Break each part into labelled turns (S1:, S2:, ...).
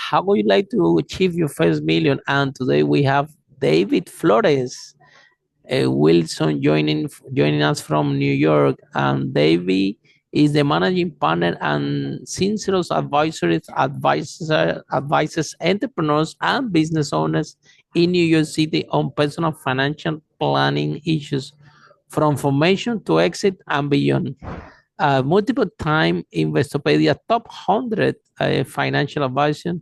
S1: how would you like to achieve your first million? And today we have David Flores Wilson joining us from New York. And David is the managing partner and Sinceros advises entrepreneurs and business owners in New York City on personal financial planning issues from formation to exit and beyond. Multiple time Investopedia top 100 financial advisor.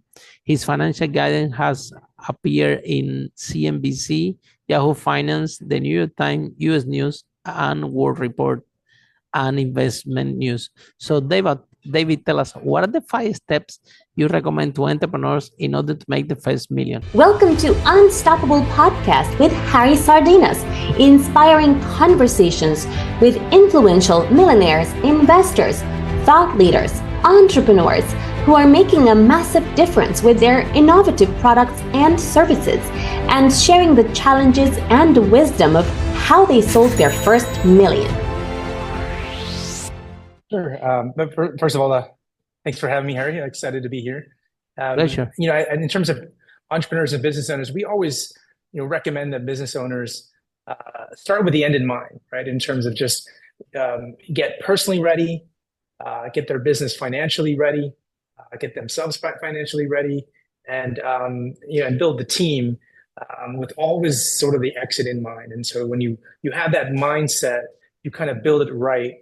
S1: His financial guidance has appeared in CNBC, Yahoo Finance, the New York Times, US News, and World Report and Investment News. So, David, tell us, what are the 5 steps you recommend to entrepreneurs in order to make the first million?
S2: Welcome to Unstoppable Podcast with Harry Sardinas, inspiring conversations with influential millionaires, investors, thought leaders, entrepreneurs who are making a massive difference with their innovative products and services, and sharing the challenges and wisdom of how they sold their first million.
S3: Sure. But first of all, thanks for having me, Harry. I'm excited to be here.
S1: Pleasure.
S3: In terms of entrepreneurs and business owners, we always, recommend that business owners start with the end in mind, right? In terms of just get personally ready, get their business financially ready, get themselves financially ready, and and build the team with always sort of the exit in mind. And so when you have that mindset, you kind of build it right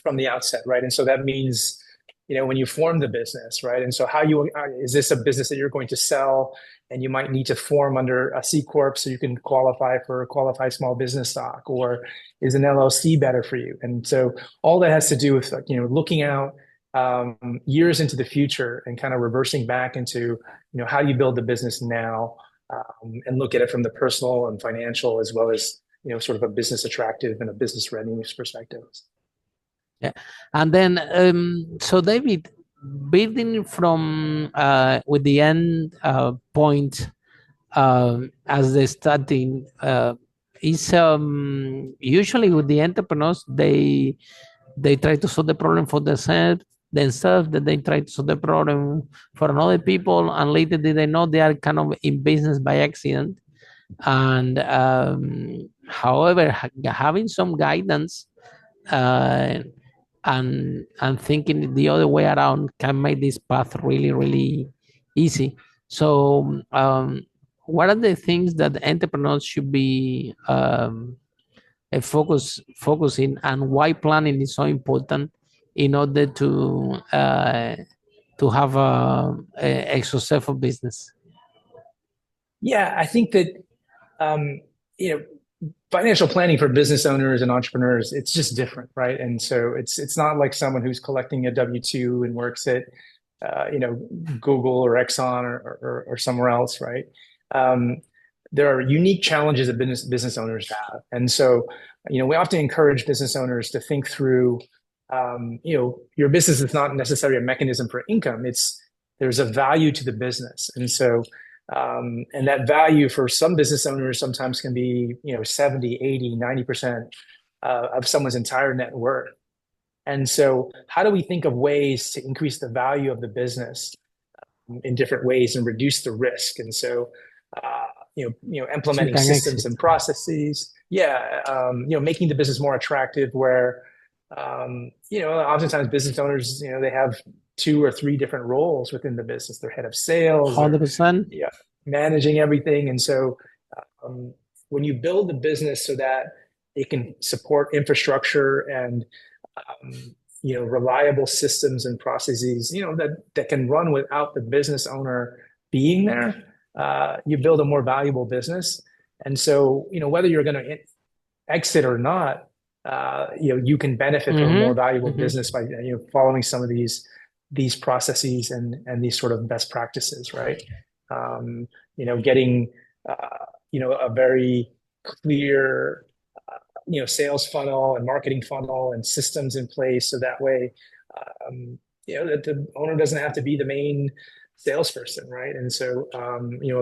S3: from the outset, right? And so that means, when you form the business, right? And so is this a business that you're going to sell, and you might need to form under a C Corp so you can qualify for a qualified small business stock, or is an LLC better for you? And so all that has to do with, looking out years into the future and kind of reversing back into, how you build the business now, and look at it from the personal and financial, as well as, sort of a business attractive and a business readiness perspective.
S1: Yeah. And then, so David, building from with the end point as the starting is usually with the entrepreneurs, they try to solve the problem for themselves, that they try to solve the problem for other people, and later they know they are kind of in business by accident. And however, having some guidance and thinking the other way around can make this path really, really easy. So what are the things that entrepreneurs should be focusing, and why planning is so important in order to have a successful business?
S3: Yeah, I think that financial planning for business owners and entrepreneurs, it's just different, right? And so it's not like someone who's collecting a W-2 and works at Google or Exxon or somewhere else, right? There are unique challenges that business owners have, and so we often encourage business owners to think through. Your business is not necessarily a mechanism for income. There's a value to the business, and so. And that value for some business owners sometimes can be, 70, 80, 90% of someone's entire net worth. And so how do we think of ways to increase the value of the business in different ways and reduce the risk? And so, implementing systems and processes. Yeah. Making the business more attractive where, oftentimes business owners, they have 2 or 3 different roles within the business. They're head of sales,
S1: 100%,
S3: managing everything. And so when you build the business so that it can support infrastructure and reliable systems and processes, that can run without the business owner being there, you build a more valuable business. And so whether you're going to exit or not, you can benefit from a more valuable business by following some of these processes and these sort of best practices, right? Getting a very clear sales funnel and marketing funnel and systems in place, so that way that the owner doesn't have to be the main salesperson, right? And so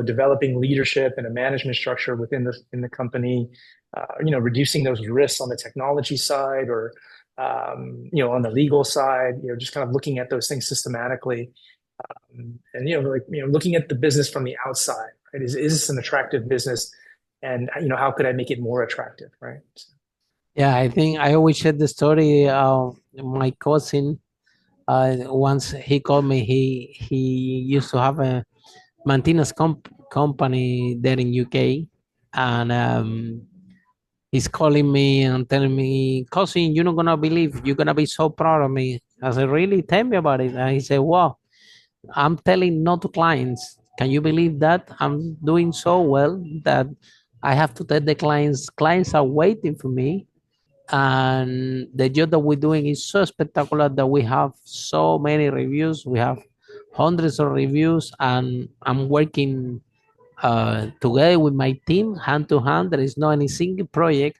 S3: developing leadership and a management structure within the company, reducing those risks on the technology side or on the legal side, just kind of looking at those things systematically And like looking at the business from the outside, right? Is this an attractive business, and how could I make it more attractive, right?
S1: Yeah, I think I always share the story. My cousin, once he called me, he used to have a maintenance company there in UK, and he's calling me and telling me, cousin, you're not gonna believe, you're gonna be so proud of me. I said, really? Tell me about it. And he said, wow, I'm telling no to clients. Can you believe that? I'm doing so well that I have to tell the clients are waiting for me. And the job that we're doing is so spectacular that we have so many reviews. We have hundreds of reviews, and I'm working together with my team hand to hand. There is not any single project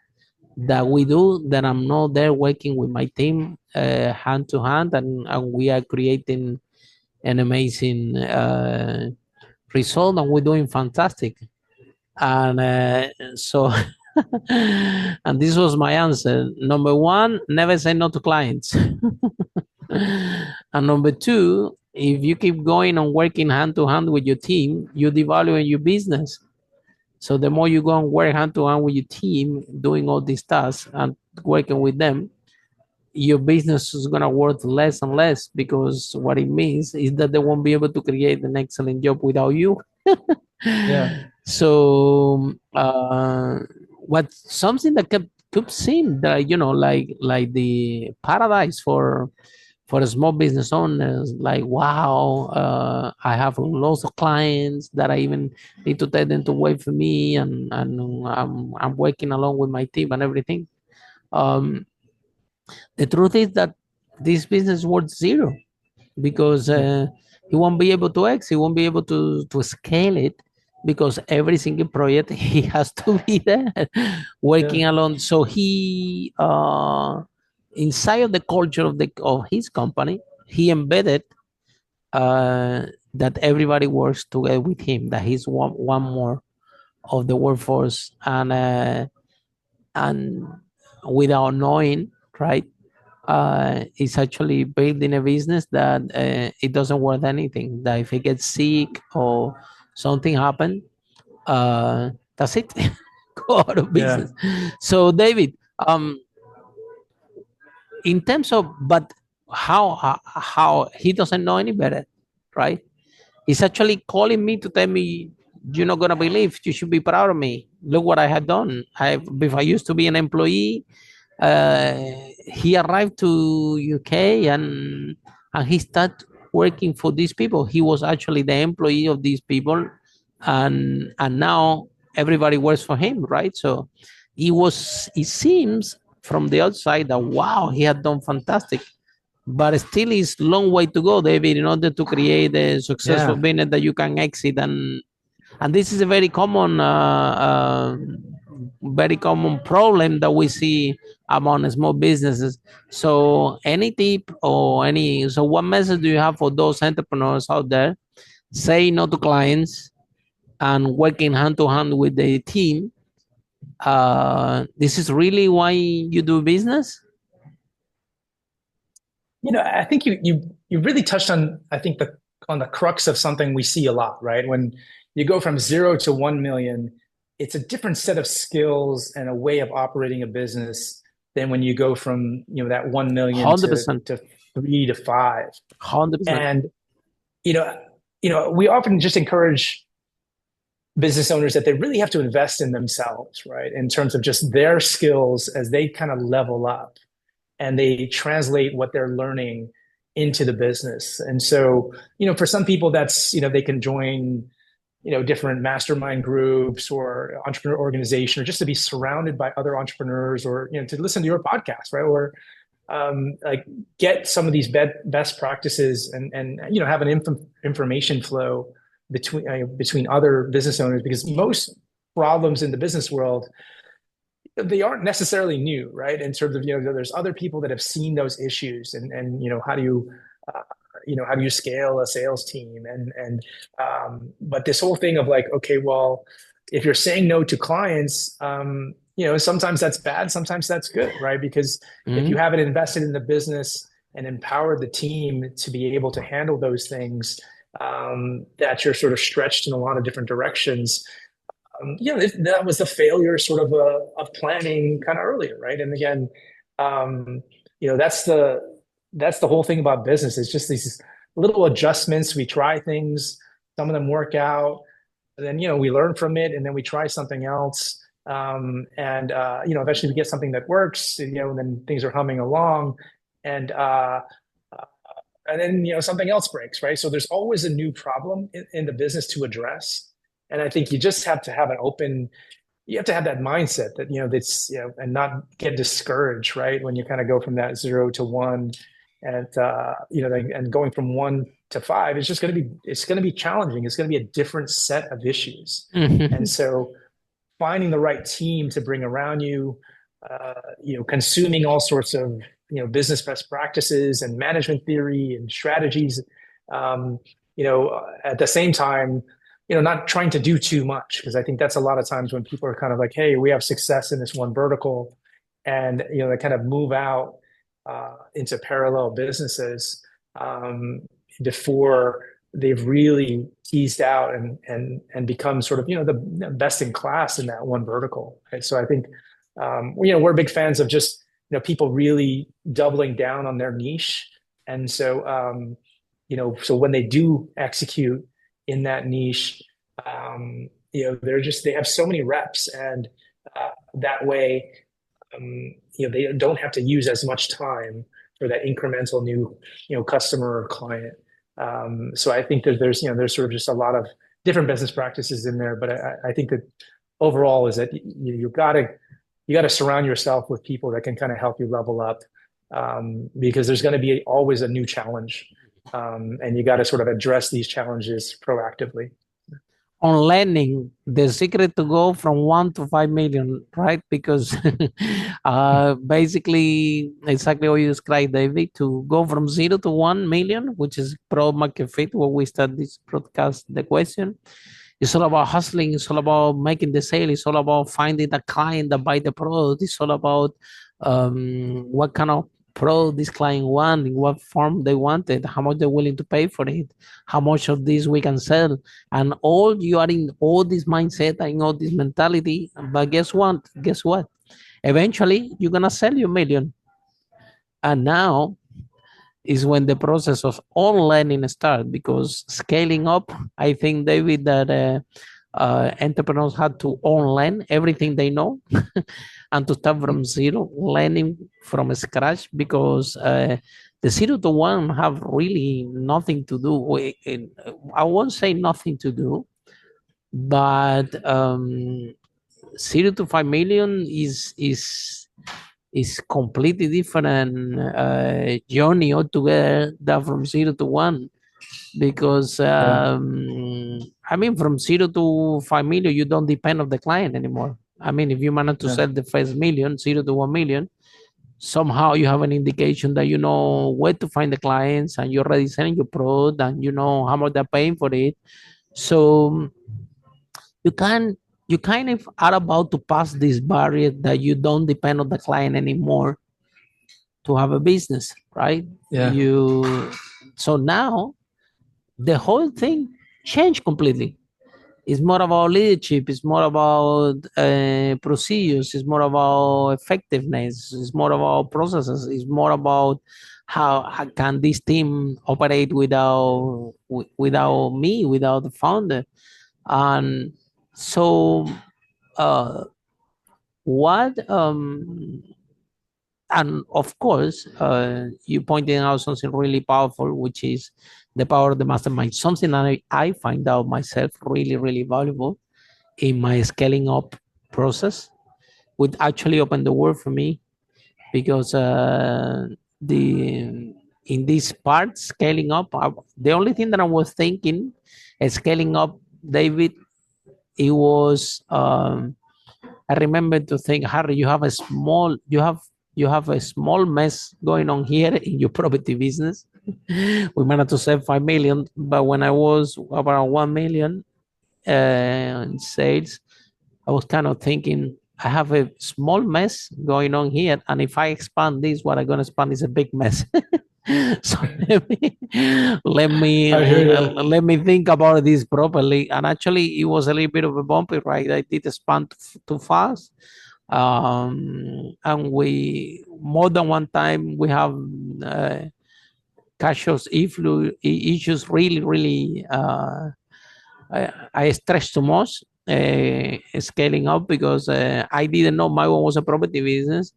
S1: that we do that I'm not there working with my team hand to hand, and we are creating an amazing result, and we're doing fantastic. And so, and this was my answer. Number one, never say no to clients. And number two, if you keep going and working hand to hand with your team, you devalue your business. So the more you go and work hand to hand with your team, doing all these tasks and working with them, your business is going to worth less and less, because what it means is that they won't be able to create an excellent job without you.
S3: Yeah.
S1: So what something that kept seeing that like the paradise for small business owners, like wow, I have lots of clients that I even need to tell them to wait for me, and I'm working along with my team and everything. um, the truth is that this business is worth zero, because he won't be able to exit, he won't be able to scale it, because every single project he has to be there working
S3: Yeah.
S1: alone. So he inside of the culture of his company, he embedded that everybody works together with him, that he's one more of the workforce, and without knowing, right, it's actually building a business that it doesn't worth anything. That if he gets sick or something happen, that's it. Go out of
S3: Yeah.
S1: business. So David, in terms of, but how he doesn't know any better, right? He's actually calling me to tell me, you're not gonna believe, you should be proud of me. Look what I had done. If I used to be an employee, uh, he arrived to UK, and he started working for these people. He was actually the employee of these people, and now everybody works for him, right? So it seems from the outside that wow, he had done fantastic, but still is long way to go, David, in order to create a successful
S3: Yeah.
S1: business that you can exit. And this is a very common problem that we see among small businesses. So any tip or any, so what message do you have for those entrepreneurs out there? Say no to clients and working hand to hand with the team. This is really why you do business.
S3: I think you really touched on, I think, on the crux of something we see a lot, right? When you go from 0 to 1 million, it's a different set of skills and a way of operating a business than when you go from that 1 million
S1: 100%.
S3: to 3 to 5.
S1: 100%.
S3: And you know we often just encourage business owners that they really have to invest in themselves, right? In terms of just their skills as they kind of level up and they translate what they're learning into the business. And so, for some people, that's, they can join, different mastermind groups or entrepreneur organization, or just to be surrounded by other entrepreneurs, or, to listen to your podcast, right? Or like get some of these best practices, and have an information flow between other business owners, because most problems in the business world, they aren't necessarily new, right? In terms of, there's other people that have seen those issues, and how do you how do you scale a sales team, but this whole thing of like, okay, well, if you're saying no to clients, sometimes that's bad, sometimes that's good, right? Because if you haven't invested in the business and empower the team to be able to handle those things, that you're sort of stretched in a lot of different directions. That was the failure sort of planning kind of earlier, right? And again, um, that's the whole thing about business. It's just these little adjustments. We try things, some of them work out, and then we learn from it, and then we try something else. And eventually we get something that works, and then things are humming along, and and then something else breaks, right? So there's always a new problem in the business to address, and I think you just have to have an open. You have to have that mindset that that's and not get discouraged, right? When you kind of go from that 0 to 1, and and going from 1 to 5, it's going to be challenging. It's going to be a different set of issues, and
S1: Mhm.
S3: so finding the right team to bring around you, consuming all sorts of business best practices and management theory and strategies, um, at the same time, not trying to do too much, because I think that's a lot of times when people are kind of like, hey, we have success in this one vertical, and they kind of move out into parallel businesses, before they've really teased out and become sort of the best in class in that one vertical, right? So I think we're big fans of just people really doubling down on their niche, and so so when they do execute in that niche, they have so many reps, and that way they don't have to use as much time for that incremental new customer or client. So I think that there's sort of just a lot of different business practices in there, but I think that overall is that you got to surround yourself with people that can kind of help you level up, because there's going to be always a new challenge, and you got to sort of address these challenges proactively.
S1: On lending, the secret to go from 1 to 5 million, right? Because basically, exactly what you described, David, to go from 0 to 1 million, which is pro market fit, where we start this broadcast, the question. It's all about hustling. It's all about making the sale. It's all about finding the client that buy the product. It's all about what kind of product this client want, in what form they want it, how much they're willing to pay for it, how much of this we can sell. And all you are in all this mindset and all this mentality. But guess what? Guess what? Eventually, you're going to sell your million. And now is when the process of online start, because scaling up, I think, David, that entrepreneurs had to online everything they know and to start from zero, learning from scratch, because the 0 to 1 have really nothing to do with, I won't say nothing to do, but 0 to 5 million is completely different journey altogether than from 0 to 1, because
S3: Yeah.
S1: I mean, from 0 to 5 million, you don't depend on the client anymore. I mean, if you manage to
S3: Yeah.
S1: sell the first million, 0 to 1 million, somehow you have an indication that you know where to find the clients, and you're already selling your product, and you know how much they're paying for it. So you can you kind of are about to pass this barrier that you don't depend on the client anymore to have a business, right?
S3: Yeah.
S1: You So now the whole thing changed completely. It's more about leadership. It's more about procedures. It's more about effectiveness. It's more about processes. It's more about how can this team operate without me, without the founder. And so uh, what and of course, you pointed out something really powerful, which is the power of the mastermind. Something that I find out myself really, really valuable in my scaling up process, would actually open the world for me, because the in this part scaling up, the only thing that I was thinking scaling up, David, it was I remember to think, Harry, you have a small mess going on here in your property business. We managed to save 5 million, but when I was about 1 million in sales, I was kind of thinking, I have a small mess going on here, and if I expand this, what I'm going to expand is a big mess. So let me
S3: I hear you.
S1: let me think about this properly. And actually, it was a little bit of a bumpy ride. I did expand too fast, and we more than one time we have cash flows issues. Really. I stressed too much scaling up because I didn't know my one was a property business.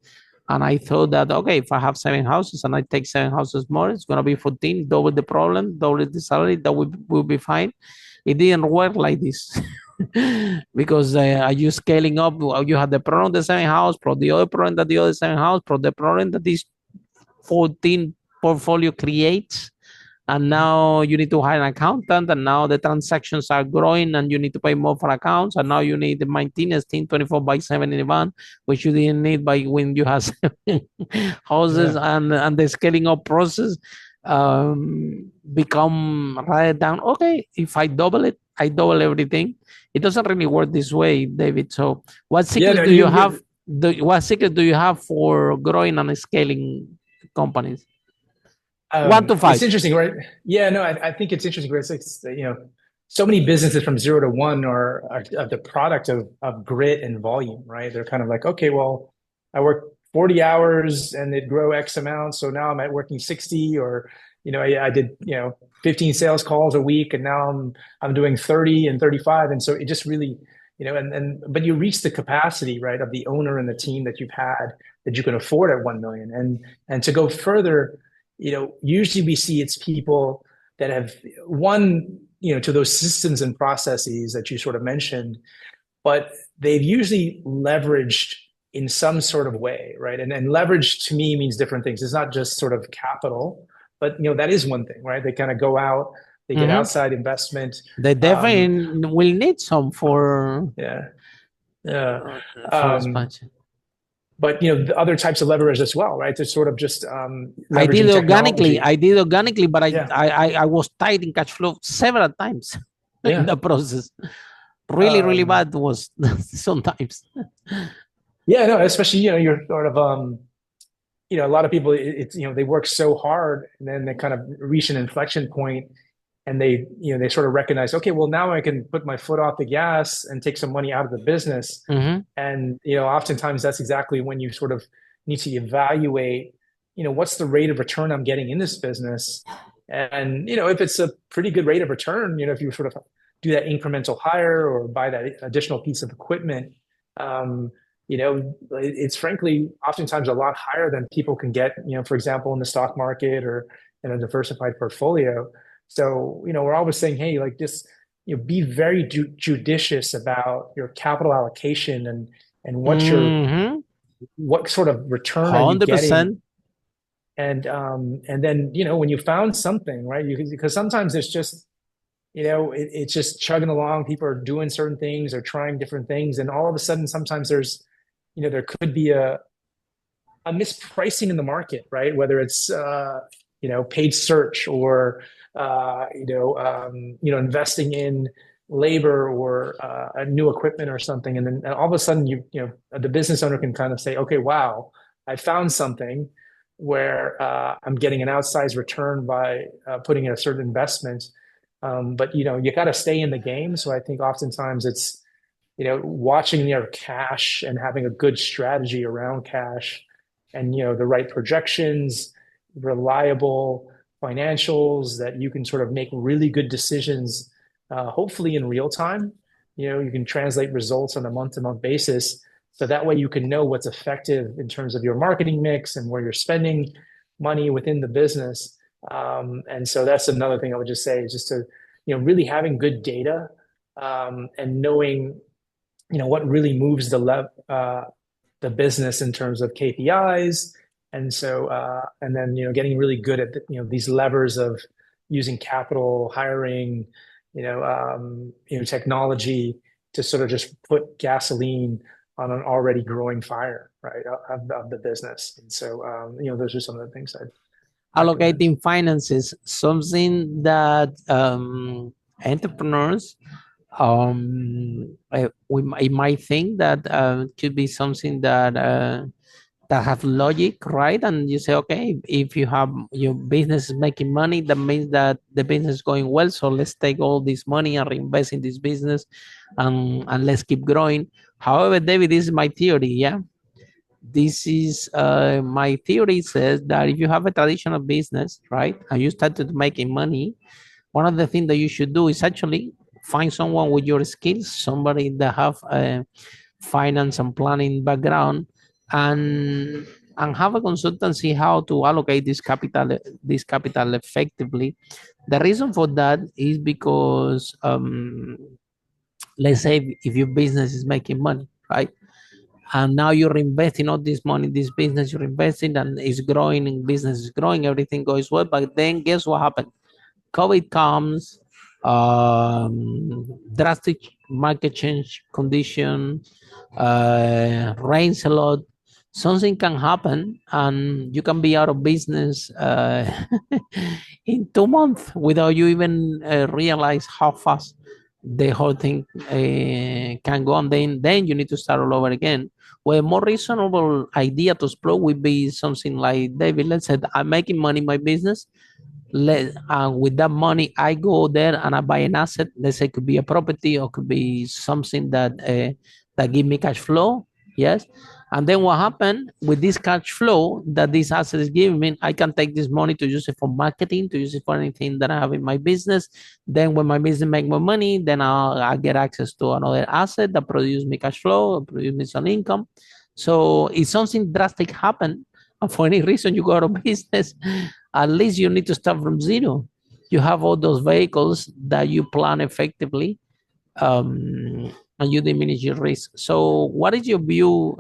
S1: And I thought that, okay, if I have 7 houses and I take 7 houses more, it's going to be 14, double the problem, double the salary, that will be fine. It didn't work like this. Because are you scaling up? You have the problem of the 7 house, plus the other problem that the other 7 house, plus the problem that this 14 portfolio creates, and now you need to hire an accountant, and now the transactions are growing and you need to pay more for accounts, and now you need the maintenance team 24/7 in the van, which you didn't need by when you have 7 houses.
S3: Yeah.
S1: And the scaling up process become rather down. Okay, if I double it, I double everything. It doesn't really work this way, David. So what
S3: Yeah,
S1: secrets
S3: no,
S1: do you
S3: you,
S1: have? What secret do you have for growing and scaling companies? One to
S3: it's
S1: five.
S3: interesting, right? Yeah, no, I think it's interesting, right? So many businesses from 0 to 1 are the product of grit and volume, right? They're kind of like, okay, well, I work 40 hours and it grow X amount, so now I'm at working 60, or I did 15 sales calls a week, and now I'm doing 30 and 35, and so it just really but you reach the capacity, right, of the owner and the team that you've had, that you can afford at 1 million, and to go further. Usually we see it's people that have to those systems and processes that you sort of mentioned, but they've usually leveraged in some sort of way, right? And leverage to me means different things. It's not just sort of capital, but that is one thing, right? They kind of go out, they get outside investment.
S1: They definitely will need some for
S3: Yeah. Yeah.
S1: for expansion.
S3: But the other types of leverage as well, right? To sort of just
S1: I did
S3: leveraging
S1: organically.
S3: technology.
S1: I did organically, but
S3: Yeah.
S1: I was tight in cash flow several times in
S3: Yeah.
S1: the process. Really bad was sometimes.
S3: Yeah, no, especially you're sort of a lot of people, it's they work so hard, and then they kind of reach an inflection point, and they sort of recognize, okay, well, now I can put my foot off the gas and take some money out of the business. And oftentimes that's exactly when you sort of need to evaluate what's the rate of return I'm getting in this business. And if it's a pretty good rate of return, if you sort of do that incremental hire or buy that additional piece of equipment, it's frankly oftentimes a lot higher than people can get, for example, in the stock market or in a diversified portfolio. So, we're always saying, hey, like, just, be very judicious about your capital allocation, and what sort of return are you getting?
S1: 100%.
S3: And then, when you found something, right, because sometimes it's just, it's just chugging along. People are doing certain things or trying different things. And all of a sudden, sometimes there could be a mispricing in the market, right? Whether it's, paid search, or, investing in labor, or a new equipment or something. And then all of a sudden the business owner can kind of say, okay, wow, I found something where I'm getting an outsized return by putting in a certain investment. But you got to stay in the game. So I think oftentimes it's watching your cash and having a good strategy around cash, and the right projections, reliable financials that you can sort of make really good decisions, hopefully in real time. You can translate results on a month-to-month basis, so that way you can know what's effective in terms of your marketing mix and where you're spending money within the business. And so that's another thing I would just say, is just to really having good data, and knowing what really moves the business in terms of KPIs. And so and then getting really good at these levers of using capital, hiring, technology, to sort of just put gasoline on an already growing fire, right, of the business. And so those are some of the things I'd recommend.
S1: Allocating finances, something that entrepreneurs we might think that could be something that that have logic, right? And you say, okay, if you have your business is making money, that means that the business is going well. So let's take all this money and reinvest in this business, and let's keep growing. However, David, this is my theory. Yeah, this is my theory says that if you have a traditional business, right, and you started making money, one of the things that you should do is actually find someone with your skills, somebody that have a finance and planning background, and have a consultancy how to allocate this capital effectively. The reason for that is because let's say if your business is making money, right, and now you're investing all this money in this business, you're investing and it's growing, and business is growing, everything goes well, but then guess what happened? COVID comes, drastic market change condition, rains a lot. Something can happen, and you can be out of business in 2 months without you even realize how fast the whole thing can go. And then you need to start all over again. Well, a more reasonable idea to explore would be something like, David, let's say I'm making money in my business. With that money, I go there and I buy an asset. Let's say it could be a property or could be something that give me cash flow. Yes. And then what happened with this cash flow that this asset is giving me, I can take this money to use it for marketing, to use it for anything that I have in my business. Then when my business make more money, then I'll get access to another asset that produce me cash flow, produce me some income. So if something drastic happen, and for any reason you go out of business, at least you need to start from zero. You have all those vehicles that you plan effectively, and you diminish your risk. So, what is your view,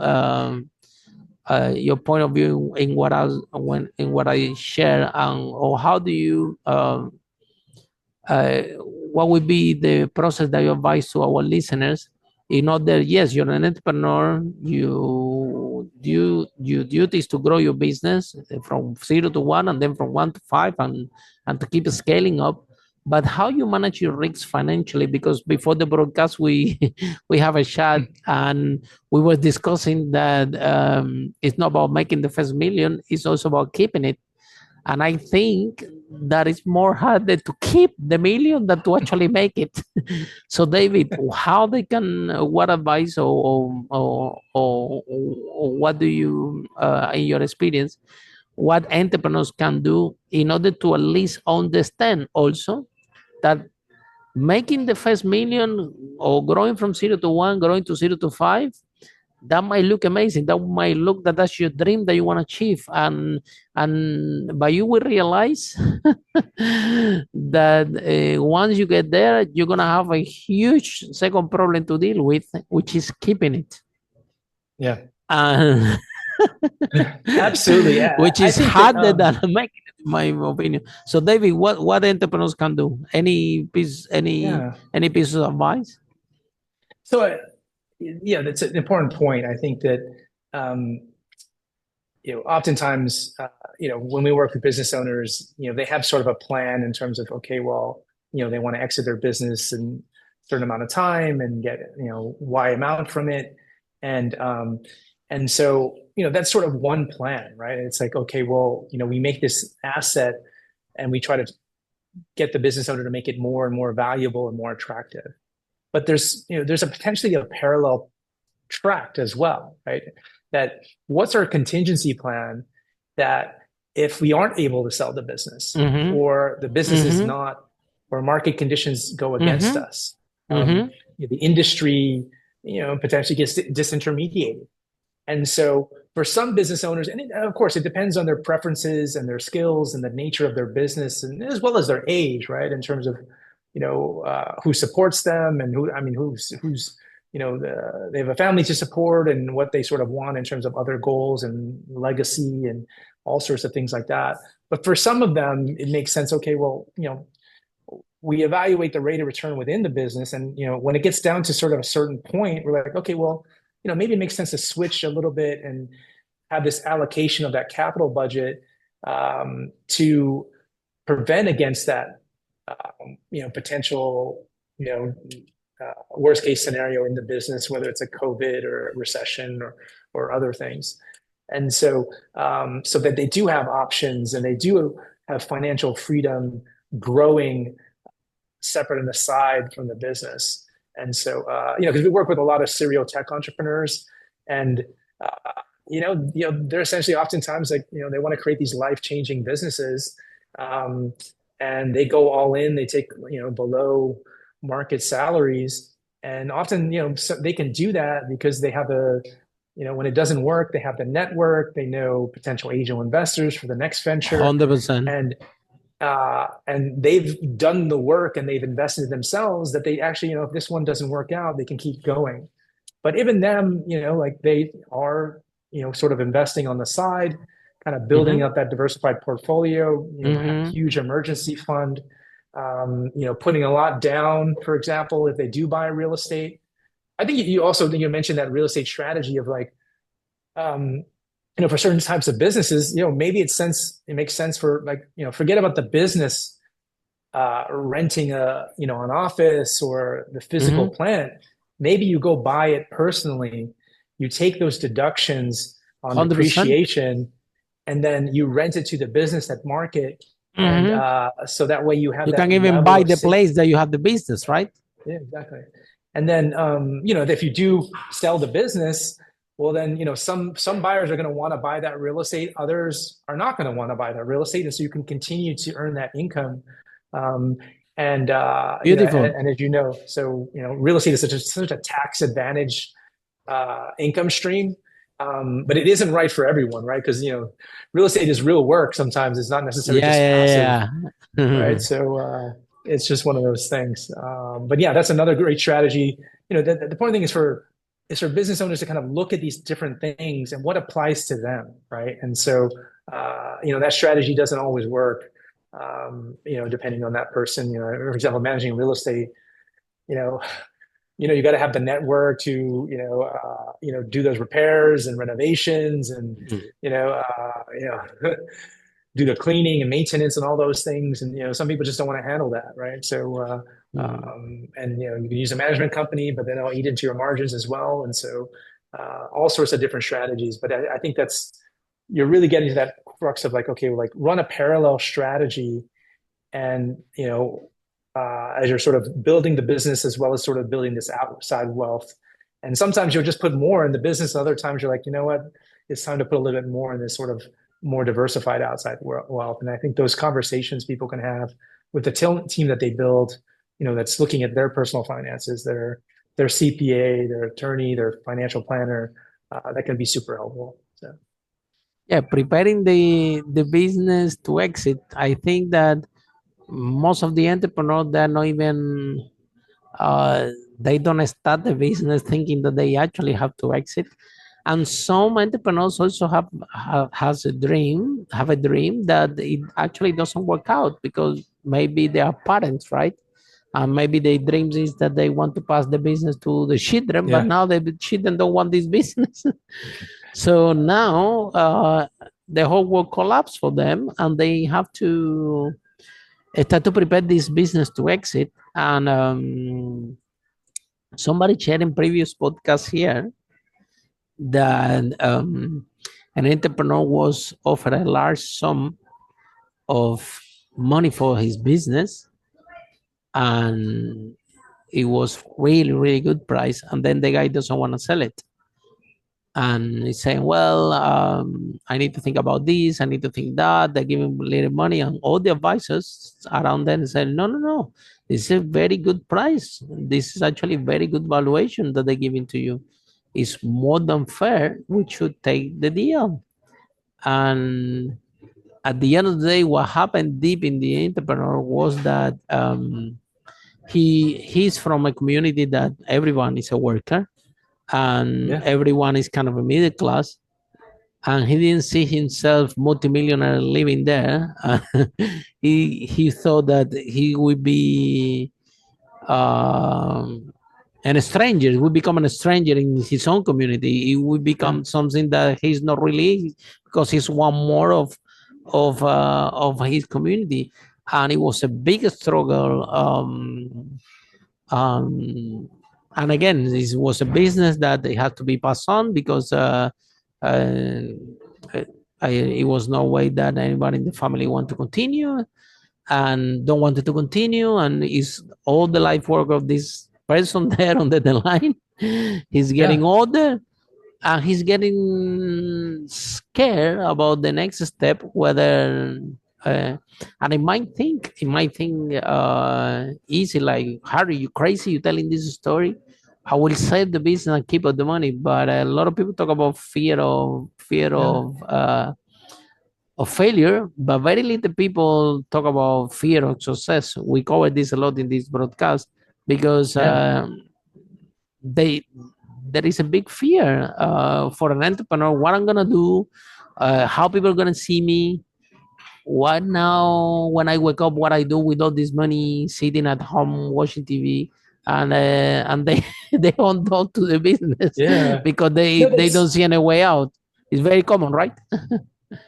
S1: your point of view in what I share, and or how do you what would be the process that you advise to our listeners in order, yes, you're an entrepreneur, your duty is to grow your business from 0 to 1 and then from 1 to 5, and to keep scaling up, but how you manage your risks financially? Because before the broadcast we we have a chat and we were discussing that it's not about making the first million, it's also about keeping it. And I think that it's more harder to keep the million than to actually make it. So, David, how they can, what advice or what do you, in your experience, what entrepreneurs can do in order to at least understand also that making the first million or growing from 0 to 1, growing to 0 to 5, that might look amazing. That might look that that's your dream that you want to achieve, and but you will realize that once you get there, you're gonna have a huge second problem to deal with, which is keeping it.
S3: Yeah.
S1: And
S3: Absolutely. Yeah.
S1: which
S3: I
S1: is
S3: think that
S1: harder than making it, in my opinion. So, David, what entrepreneurs can do?
S3: yeah.
S1: Any piece of advice?
S3: So yeah, that's an important point. I think that oftentimes when we work with business owners, they have sort of a plan in terms of, okay, well, they want to exit their business in a certain amount of time and get Y amount from it, and so that's sort of one plan, right? It's like, okay, well, we make this asset and we try to get the business owner to make it more and more valuable and more attractive. But there's a potentially a parallel track as well, right? That what's our contingency plan that if we aren't able to sell the business, or the business is not, or market conditions go against us, the industry, potentially gets disintermediated. And so for some business owners, and of course, it depends on their preferences and their skills and the nature of their business, and as well as their age, right? In terms of, who supports them and who's they have a family to support and what they sort of want in terms of other goals and legacy and all sorts of things like that. But for some of them, it makes sense. Okay, well, we evaluate the rate of return within the business, and when it gets down to sort of a certain point, we're like, okay, well, maybe it makes sense to switch a little bit and have this allocation of that capital budget to prevent against that, potential, worst case scenario in the business, whether it's a COVID or a recession or other things. And so that they do have options and they do have financial freedom growing separate and aside from the business. And so, because we work with a lot of serial tech entrepreneurs, and they're essentially oftentimes like, they want to create these life-changing businesses, and they go all in. They take below market salaries, and often so they can do that because they have when it doesn't work, they have the network. They know potential angel investors for the next venture,
S1: 100%.
S3: And they've done the work and they've invested in themselves that they actually, if this one doesn't work out, they can keep going. But even them, like they are, sort of investing on the side, kind of building up that diversified portfolio, have a huge emergency fund, putting a lot down, for example, if they do buy real estate. I think you mentioned that real estate strategy of like, for certain types of businesses, maybe it makes sense for like, forget about the business, renting an office or the physical plant. Maybe you go buy it personally. You take those deductions on
S1: 100%.
S3: depreciation, and then you rent it to the business at market. And so that way you have
S1: can even buy the place that you have the business, right?
S3: Yeah, exactly. And then, if you do sell the business, well, then, some buyers are going to want to buy that real estate. Others are not going to want to buy that real estate. And so you can continue to earn that income.
S1: Beautiful.
S3: And as you know, so, real estate is such a tax advantage income stream. But it isn't right for everyone, right? Because, real estate is real work. Sometimes it's not necessarily just passive, right? So it's just one of those things. But yeah, that's another great strategy. The important thing is for business owners to kind of look at these different things and what applies to them, right? And so, that strategy doesn't always work, depending on that person. For example, managing real estate, you got to have the network to, do those repairs and renovations and, do the cleaning and maintenance and all those things. And, some people just don't want to handle that, right? So, and, you can use a management company, but then it'll eat into your margins as well. And so, all sorts of different strategies. But I think you're really getting to that crux of like, okay, like run a parallel strategy and, as you're sort of building the business as well as sort of building this outside wealth. And sometimes you'll just put more in the business. And other times you're like, you know what, it's time to put a little bit more in this sort of more diversified outside wealth. And I think those conversations people can have with the team that they build, that's looking at their personal finances, their CPA, their attorney, their financial planner, that can be super helpful. So.
S1: Yeah, preparing the business to exit. I think that most of the entrepreneurs, they're not even, they don't start the business thinking that they actually have to exit. And some entrepreneurs also have a dream that it actually doesn't work out because maybe they are parents, right? And maybe their dreams is that they want to pass the business to the children, but now the children don't want this business. So now the whole world collapsed for them, and they have to start to prepare this business to exit. And somebody shared in previous podcasts here that an entrepreneur was offered a large sum of money for his business, and it was really, really good price. And then the guy doesn't want to sell it. And he's saying, well, I need to think about this. I need to think that. They give him a little money. And all the advisors around then said, no. This is a very good price. This is actually very good valuation that they're giving to you. It's more than fair. We should take the deal. And at the end of the day, what happened deep in the entrepreneur was that he's from a community that everyone is a worker, and everyone is kind of a middle class, and he didn't see himself multimillionaire living there. He thought that he would be and a stranger would become a stranger in his own community. It would become something that he's not really, because he's one more of his community. And it was a big struggle. And again, this was a business that it had to be passed on because Uh, it was no way that anybody in the family want to continue and don't want it to continue, and is all the life work of this person there on the line. He's getting
S3: Yeah.
S1: older, and he's getting scared about the next step, whether and it might think easy, like, Harry, you crazy, you telling this story? I will save the business and keep up the money. But a lot of people talk about fear
S3: Yeah.
S1: of failure, but very little people talk about fear of success. We cover this a lot in this broadcast because
S3: Yeah.
S1: they there is a big fear for an entrepreneur. What I'm gonna do, how people are gonna see me, what now when I wake up, what I do with all this money sitting at home watching TV, and they they don't talk to the business
S3: Yeah.
S1: because
S3: No,
S1: they don't
S3: that's
S1: see any way out. It's very common, right?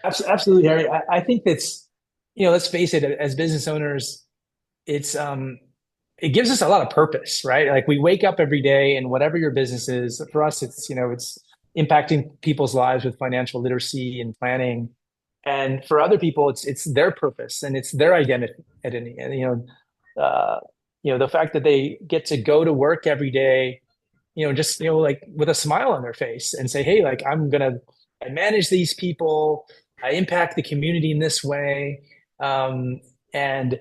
S3: absolutely, Harry. I think that's, let's face it, as business owners, it's it gives us a lot of purpose, right? Like we wake up every day and whatever your business is, for us, it's impacting people's lives with financial literacy and planning. And for other people, it's their purpose and it's their identity. And the fact that they get to go to work every day, just like with a smile on their face and say, hey, like I manage these people, I impact the community in this way. And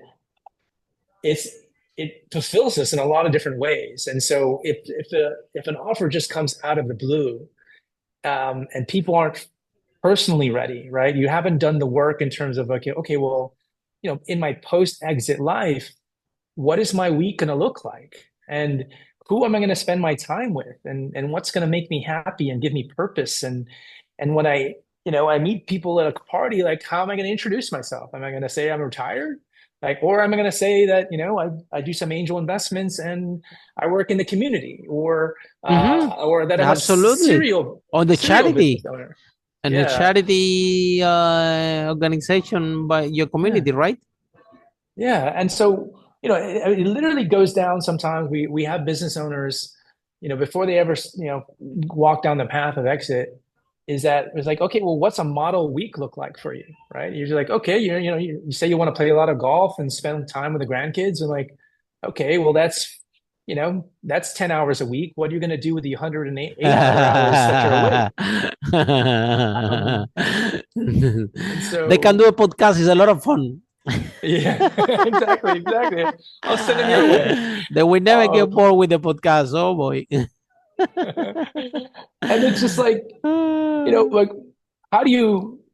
S3: it's it fulfills us in a lot of different ways. And so if an offer just comes out of the blue, and people aren't personally ready, right? You haven't done the work in terms of, okay, well, in my post-exit life, what is my week going to look like? And who am I going to spend my time with? And what's going to make me happy and give me purpose? And when I meet people at a party, like, how am I going to introduce myself? Am I going to say I'm retired? Like, or am I going to say that, I do some angel investments and I work in the community,
S1: Mm-hmm.
S3: or that I'm a
S1: Absolutely. On the
S3: serial
S1: charity
S3: business owner.
S1: and the
S3: Yeah.
S1: charity organization by your
S3: Yeah.
S1: community, right?
S3: Yeah. And so, it literally goes down. Sometimes we have business owners, before they ever, walk down the path of exit, is that it's like, okay, well, what's a model week look like for you? Right. You're like, okay, you say you want to play a lot of golf and spend time with the grandkids, and like, okay, well, that's 10 hours a week. What are you going to do with the 108 other hours that you're awake? And
S1: They can
S3: so,
S1: do a podcast. It's a lot of fun.
S3: yeah, exactly. I'll send them your way.
S1: They will never get
S3: Um,
S1: bored with the podcast. Oh boy.
S3: and it's just like, like, how do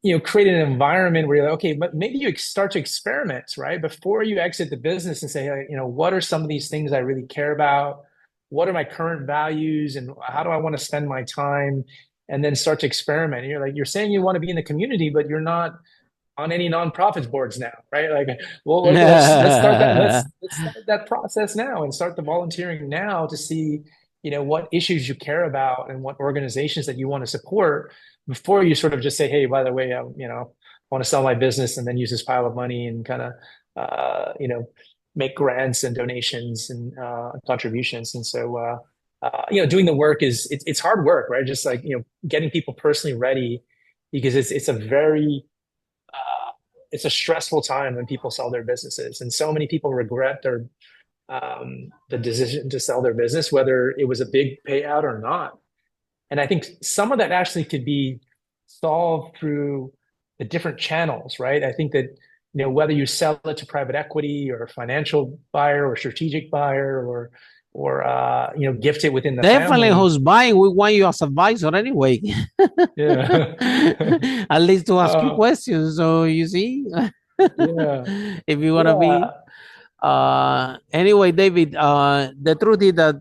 S3: you create an environment where you're like, okay, but maybe you start to experiment, right? Before you exit the business and say, hey, what are some of these things I really care about? What are my current values and how do I want to spend my time? And then start to experiment. And you're saying you want to be in the community, but you're not on any nonprofits boards now, right? Like, well, okay, let's start that. Let's start that process now and start the volunteering now to see, what issues you care about and what organizations that you want to support before you sort of just say, hey, by the way, I want to sell my business and then use this pile of money and kind of, make grants and donations and contributions. And so, doing the work it's hard work, right? Just like, getting people personally ready, because it's a very it's a stressful time when people sell their businesses, and so many people regret the decision to sell their business, whether it was a big payout or not. And I think some of that actually could be solved through the different channels, right? I think that whether you sell it to private equity or a financial buyer or strategic buyer or gift it within the
S1: Definitely,
S3: family.
S1: who's buying, we want you as advisor anyway.
S3: Yeah.
S1: At least to ask you questions. So you see,
S3: Yeah.
S1: if you want to be.
S3: Yeah.
S1: Anyway, David, the truth is that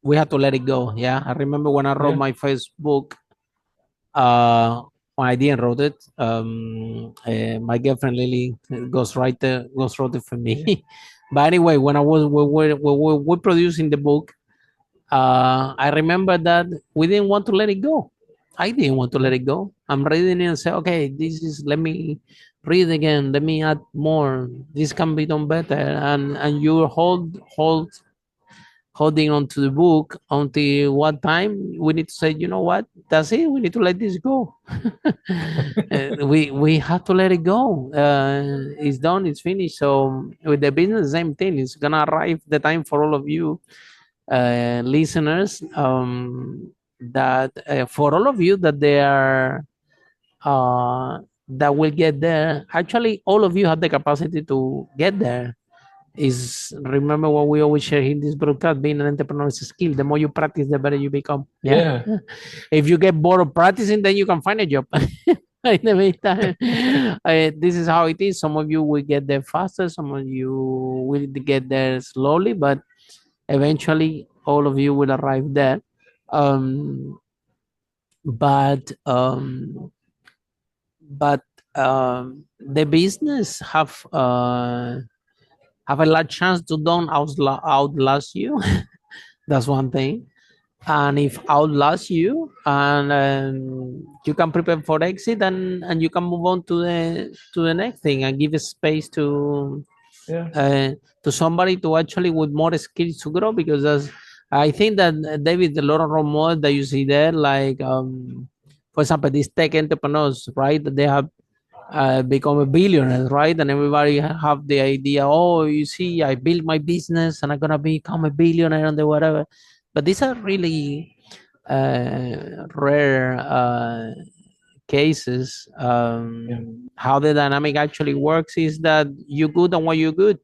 S1: we have to let it go. Yeah, I remember when I wrote
S3: Yeah.
S1: my first book. When I didn't wrote it, my girlfriend Lily ghostwrote it for me.
S3: Yeah.
S1: But anyway, when I was we were producing the book, I remember that we didn't want to let it go. I didn't want to let it go. I'm reading it and say, okay, this is, let me read again. Let me add more. This can be done better. And you hold holding on to the book until what time we need to say, you know what, that's it, we need to let this go. We have to let it go. It's done, it's finished. So with the business, same thing. It's gonna arrive the time for all of you listeners, that for all of you that they are that will get there. Actually, all of you have the capacity to get there. Is remember what we always share in this broadcast: being an entrepreneur is a skill. The more you practice, the better you become. Yeah.
S3: Yeah.
S1: If you get bored of practicing, then you can find a job. In the meantime, this is how it is. Some of you will get there faster. Some of you will get there slowly, but eventually, all of you will arrive there. Um, but um, but the business have a large chance to don't outlast you. That's one thing. And if outlast you, and you can prepare for exit, and you can move on to the next thing and give a space
S3: Yeah.
S1: to somebody to actually with more skills to grow. Because as I think that David, a lot of role models that you see there, like for example, these tech entrepreneurs, right? They have become a billionaire, right? And everybody have the idea, oh, you see, I built my business and I'm gonna become a billionaire and the whatever. But these are really rare cases.
S3: Yeah.
S1: How the dynamic actually works is that you're good on what you're good.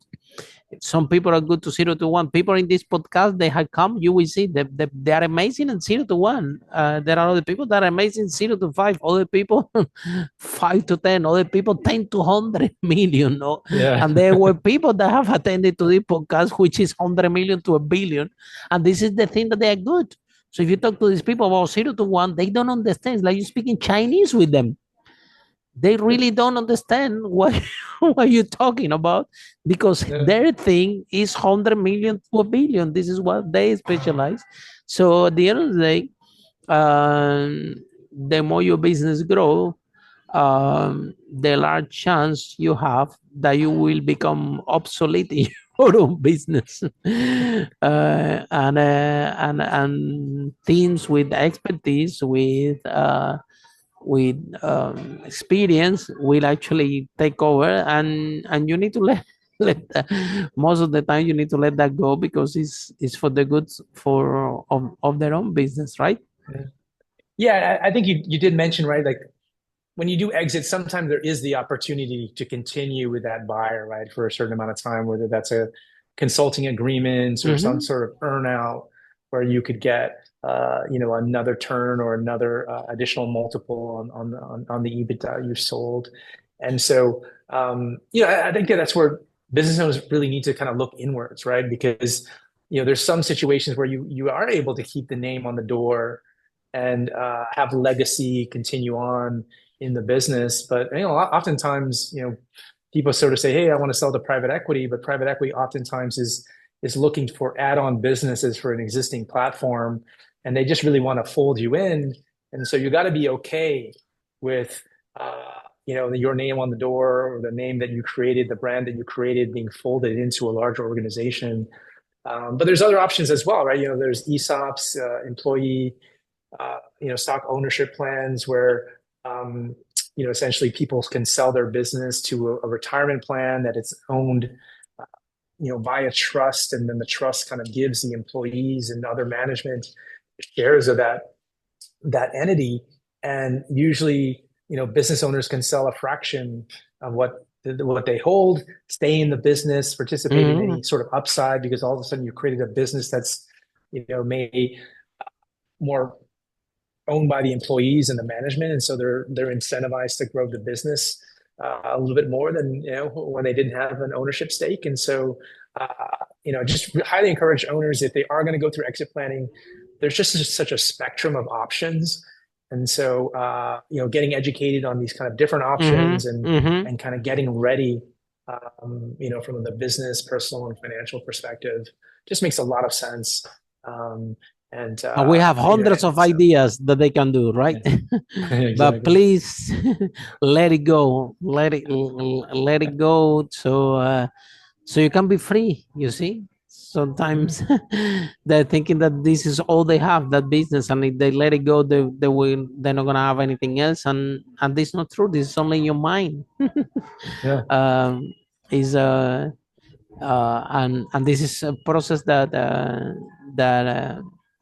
S1: Some people are good to 0 to 1. People in this podcast, they have come, you will see they are amazing in 0 to 1. There are other people that are amazing 0 to 5, other people 5 to 10, other people 10 to 100 million, no?
S3: Yeah.
S1: And there were people that have attended to the podcast, which is 100 million to a billion, and this is the thing that they are good. So if you talk to these people about 0 to 1, they don't understand. It's like you speaking Chinese with them. They really don't understand what what you're talking about, because
S3: Yeah.
S1: their thing is 100 million to a billion. This is what they specialize. So at the end of the day, the more your business grow, the large chance you have that you will become obsolete in your own business. And teams with expertise, with experience will actually take over, and you need to most of the time you need to let that go, because it's for the good of their own business, right?
S3: Yeah. Yeah, I think you did mention, right? Like when you do exit, sometimes there is the opportunity to continue with that buyer, right, for a certain amount of time, whether that's a consulting agreements or some sort of earnout where you could get another turn or another additional multiple on the EBITDA you sold. And so I think that's where business owners really need to kind of look inwards, right? Because there's some situations where you are able to keep the name on the door and have legacy continue on in the business. But oftentimes, people sort of say, "Hey, I want to sell to private equity," but private equity oftentimes is looking for add-on businesses for an existing platform, and they just really want to fold you in. And so you got to be okay with your name on the door, or the name that you created, the brand that you created, being folded into a larger organization. But there's other options as well, right? There's ESOPs, employee stock ownership plans, where essentially people can sell their business to a retirement plan that it's owned by a trust, and then the trust kind of gives the employees and other management shares of that entity. And usually business owners can sell a fraction of what they hold, stay in the business, participate in any sort of upside, because all of a sudden you created a business that's maybe more owned by the employees and the management, and so they're incentivized to grow the business a little bit more than when they didn't have an ownership stake. And so just highly encourage owners, if they are going to go through exit planning, there's just such a spectrum of options. And so getting educated on these kind of different options and kind of getting ready from the business, personal, and financial perspective just makes a lot of sense. And
S1: we have hundreds of ideas that they can do, right?
S3: Exactly.
S1: But please let it go, let it go, so you can be free. You see, sometimes they're thinking that this is all they have, that business, and if they let it go, they're not gonna have anything else. And this is not true. This is only in your mind.
S3: Yeah.
S1: Is And this is a process that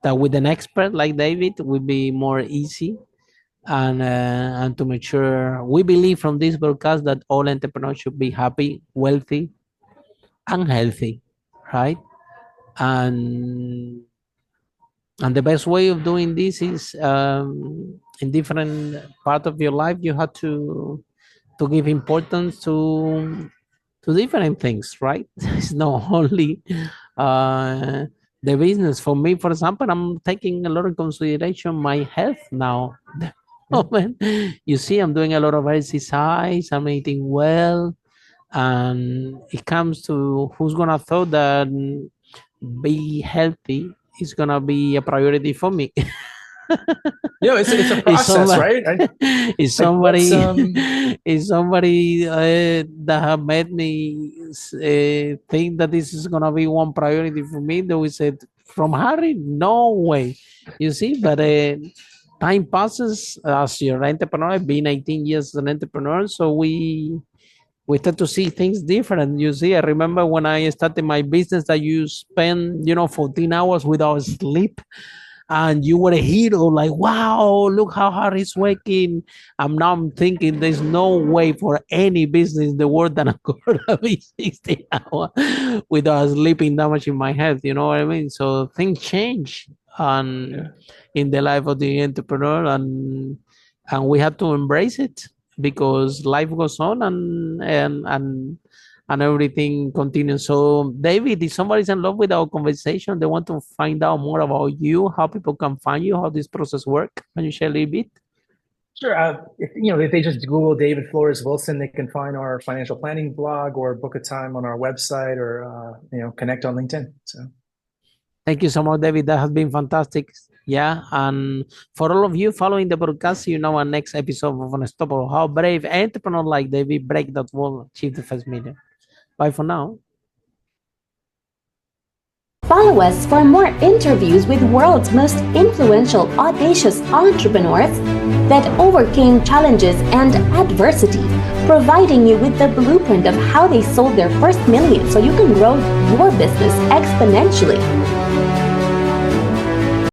S1: that with an expert like David will be more easy. And to make sure, we believe from this broadcast that all entrepreneurs should be happy, wealthy, and healthy, right? And and the best way of doing this is, in different part of your life you have to give importance to different things, right? It's not only uh, the business. For me, for example, I'm taking a lot of consideration my health now. Moment, you see, I'm doing a lot of exercise, I'm eating well, and it comes to who's gonna thought that be healthy is gonna be a priority for me.
S3: It's a
S1: Is
S3: process,
S1: somebody,
S3: right?
S1: is
S3: Like what's
S1: somebody, is somebody that have made me think that this is gonna be one priority for me? That we said from Harry, no way. You see, but time passes as you're an entrepreneur. I've been 18 years as an entrepreneur, so we start to see things different. You see, I remember when I started my business that you spend, 14 hours without sleep, and you were a hero, like, wow, look how hard he's working. And now I'm thinking there's no way for any business in the world that I'm gonna be 16 hours without sleeping that much in my head. You know what I mean? So things change and in the life of the entrepreneur, and we have to embrace it because life goes on, and everything continues. So, David, if somebody's in love with our conversation, they want to find out more about you, how people can find you, how this process works. Can you share a little bit?
S3: Sure. If they just Google David Flores Wilson, they can find our financial planning blog or book a time on our website, or connect on LinkedIn. So
S1: Thank you so much, David. That has been fantastic. Yeah. And for all of you following the broadcast, our next episode of Unstoppable, how brave entrepreneur like David break that wall, achieve the first million. Bye for now.
S2: Follow us for more interviews with world's most influential, audacious entrepreneurs that overcame challenges and adversity, providing you with the blueprint of how they sold their first million so you can grow your business exponentially.